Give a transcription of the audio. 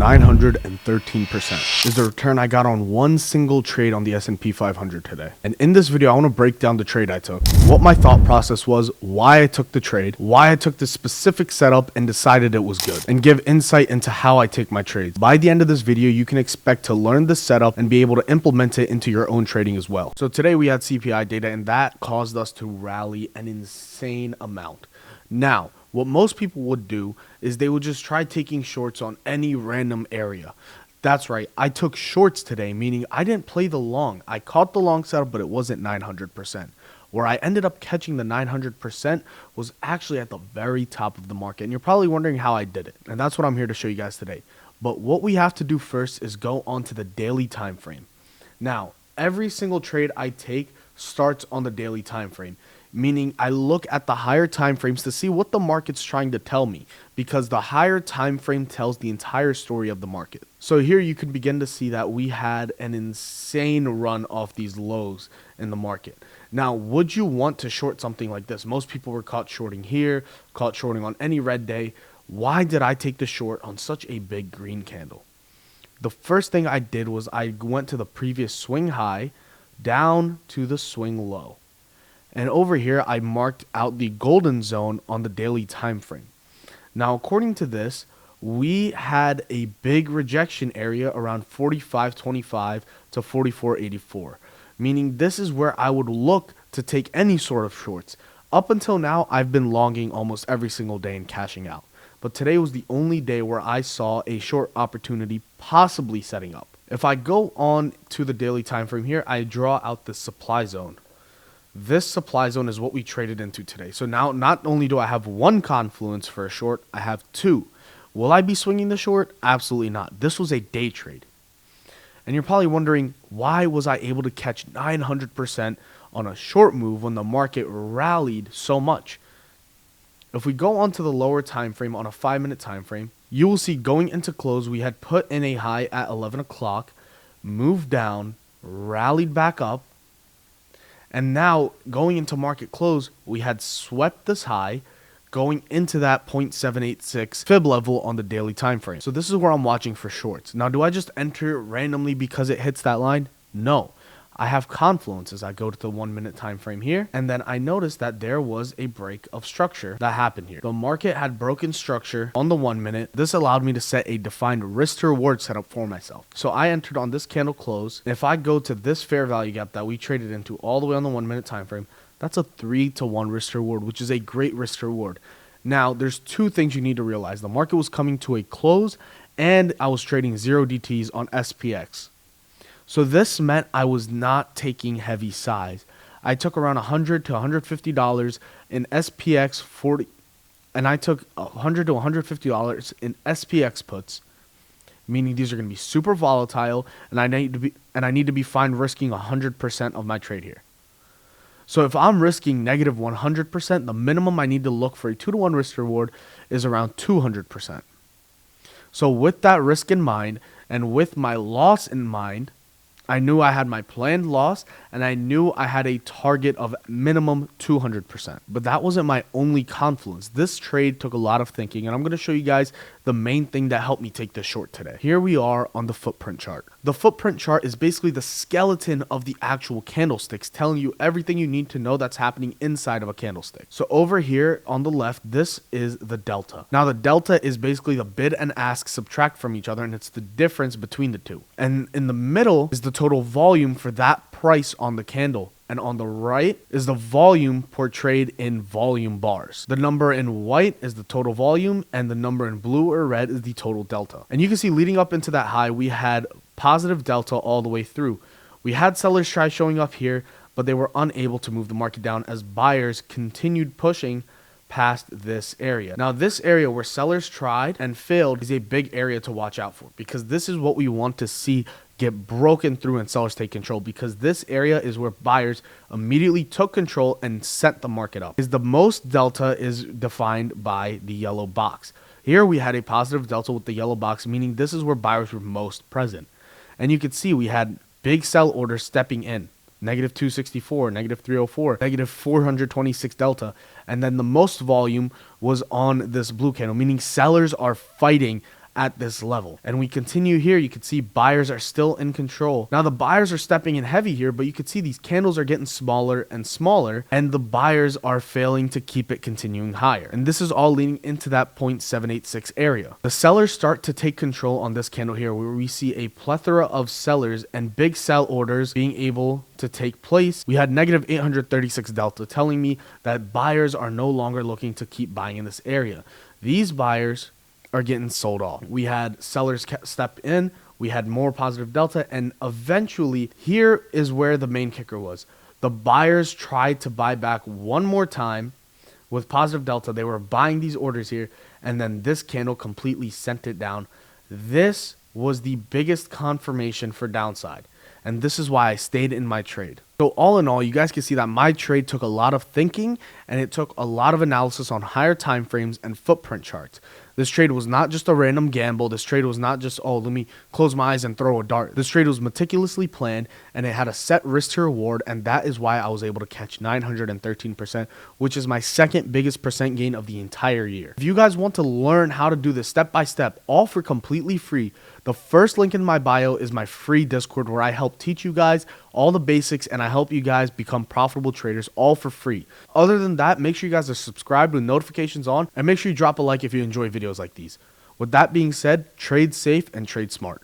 913% is the return I got on one single trade on the S&P 500 today. And in this video, I want to break down the trade I took, what my thought process was, why I took the trade, why I took the specific setup and decided it was good, and give insight into how I take my trades. By the end of this video, you can expect to learn the setup and be able to implement it into your own trading as well. So today we had CPI data, and that caused us to rally an insane amount. Now, what most people would do is they would just try taking shorts on any random area. That's right, I took shorts today, meaning I didn't play the long. I caught the long setup, but it wasn't 900%. Where I ended up catching the 900% was actually at the very top of the market. And you're probably wondering how I did it. And that's what I'm here to show you guys today. But what we have to do first is go on to the daily time frame. Now, every single trade I take starts on the daily time frame, meaning I look at the higher time frames to see what the market's trying to tell me, because the higher time frame tells the entire story of the market. So here you can begin to see that we had an insane run off these lows in the market. Now, would you want to short something like this? Most people were caught shorting here, caught shorting on any red day. Why did I take the short on such a big green candle? The first thing I did was I went to the previous swing high down to the swing low. And over here, I marked out the golden zone on the daily time frame. Now, according to this, we had a big rejection area around 45.25 to 44.84, meaning this is where I would look to take any sort of shorts. Up until now, I've been longing almost every single day and cashing out. But today was the only day where I saw a short opportunity possibly setting up. If I go on to the daily time frame here, I draw out the supply zone. This supply zone is what we traded into today. So now not only do I have one confluence for a short, I have two. Will I be swinging the short? Absolutely not. This was a day trade. And you're probably wondering, why was I able to catch 900% on a short move when the market rallied so much? If we go on to the lower time frame on a 5-minute time frame, you will see going into close, we had put in a high at 11 o'clock, moved down, rallied back up, and now going into market close, we had swept this high, going into that 0.786 fib level on the daily time frame. So this is where I'm watching for shorts. Now, do I just enter randomly because it hits that line? No. I have confluences. I go to the 1-minute time frame here, and then I noticed that there was a break of structure that happened here. The market had broken structure on the 1 minute. This allowed me to set a defined risk to reward setup for myself. So I entered on this candle close. If I go to this fair value gap that we traded into all the way on the 1-minute time frame, that's a 3-to-1 risk to reward, which is a great risk to reward. Now, there's two things you need to realize. The market was coming to a close, and I was trading 0 DTs on SPX. So this meant I was not taking heavy size. I took around $100 to $150 in SPX 40, and I took $100 to $150 in SPX puts, meaning these are going to be super volatile, and I need to be fine risking 100% of my trade here. So if I'm risking negative 100%, the minimum I need to look for a 2-to-1 risk to reward is around 200%. So with that risk in mind, and with my loss in mind, I knew I had my planned loss, and I knew I had a target of minimum 200%. But that wasn't my only confluence. This trade took a lot of thinking, and I'm going to show you guys the main thing that helped me take this short today. Here we are on the footprint chart. The footprint chart is basically the skeleton of the actual candlesticks, telling you everything you need to know that's happening inside of a candlestick. So over here on the left, this is the delta. Now the delta is basically the bid and ask subtract from each other, and it's the difference between the two. And in the middle is the total volume for that price on the candle. And on the right is the volume portrayed in volume bars. The number in white is the total volume, and the number in blue or red is the total delta. And you can see leading up into that high, we had positive delta all the way through. We had sellers try showing up here, but they were unable to move the market down as buyers continued pushing past this area. Now, this area where sellers tried and failed is a big area to watch out for, because this is what we want to see get broken through and sellers take control, because this area is where buyers immediately took control and set the market up. The most delta is defined by the yellow box. Here we had a positive delta with the yellow box, meaning this is where buyers were most present. And you can see we had big sell orders stepping in. Negative 264, negative 304, negative 426 delta. And then the most volume was on this blue candle, meaning sellers are fighting at this level. And we continue here, you can see buyers are still in control. Now the buyers are stepping in heavy here, but you can see these candles are getting smaller and smaller, and the buyers are failing to keep it continuing higher. And this is all leading into that 0.786 area. The sellers start to take control on this candle here, where we see a plethora of sellers and big sell orders being able to take place. We had negative 836 delta, telling me that buyers are no longer looking to keep buying in this area. These buyers are getting sold off. We had sellers step in, we had more positive delta, and eventually here is where the main kicker was. The buyers tried to buy back one more time with positive delta. They were buying these orders here, and then this candle completely sent it down. This was the biggest confirmation for downside, and this is why I stayed in my trade. So all in all, you guys can see that my trade took a lot of thinking, and it took a lot of analysis on higher time frames and footprint charts. This trade was not just a random gamble. This trade was not just, oh, let me close my eyes and throw a dart. This trade was meticulously planned, and it had a set risk to reward, and that is why I was able to catch 913%, which is my second biggest percent gain of the entire year. If you guys want to learn how to do this step by step, all for completely free, the first link in my bio is my free Discord, where I help teach you guys all the basics, and I help you guys become profitable traders, all for free. Other than that, make sure you guys are subscribed with notifications on, and make sure you drop a like if you enjoy videos like these. With that being said, trade safe and trade smart.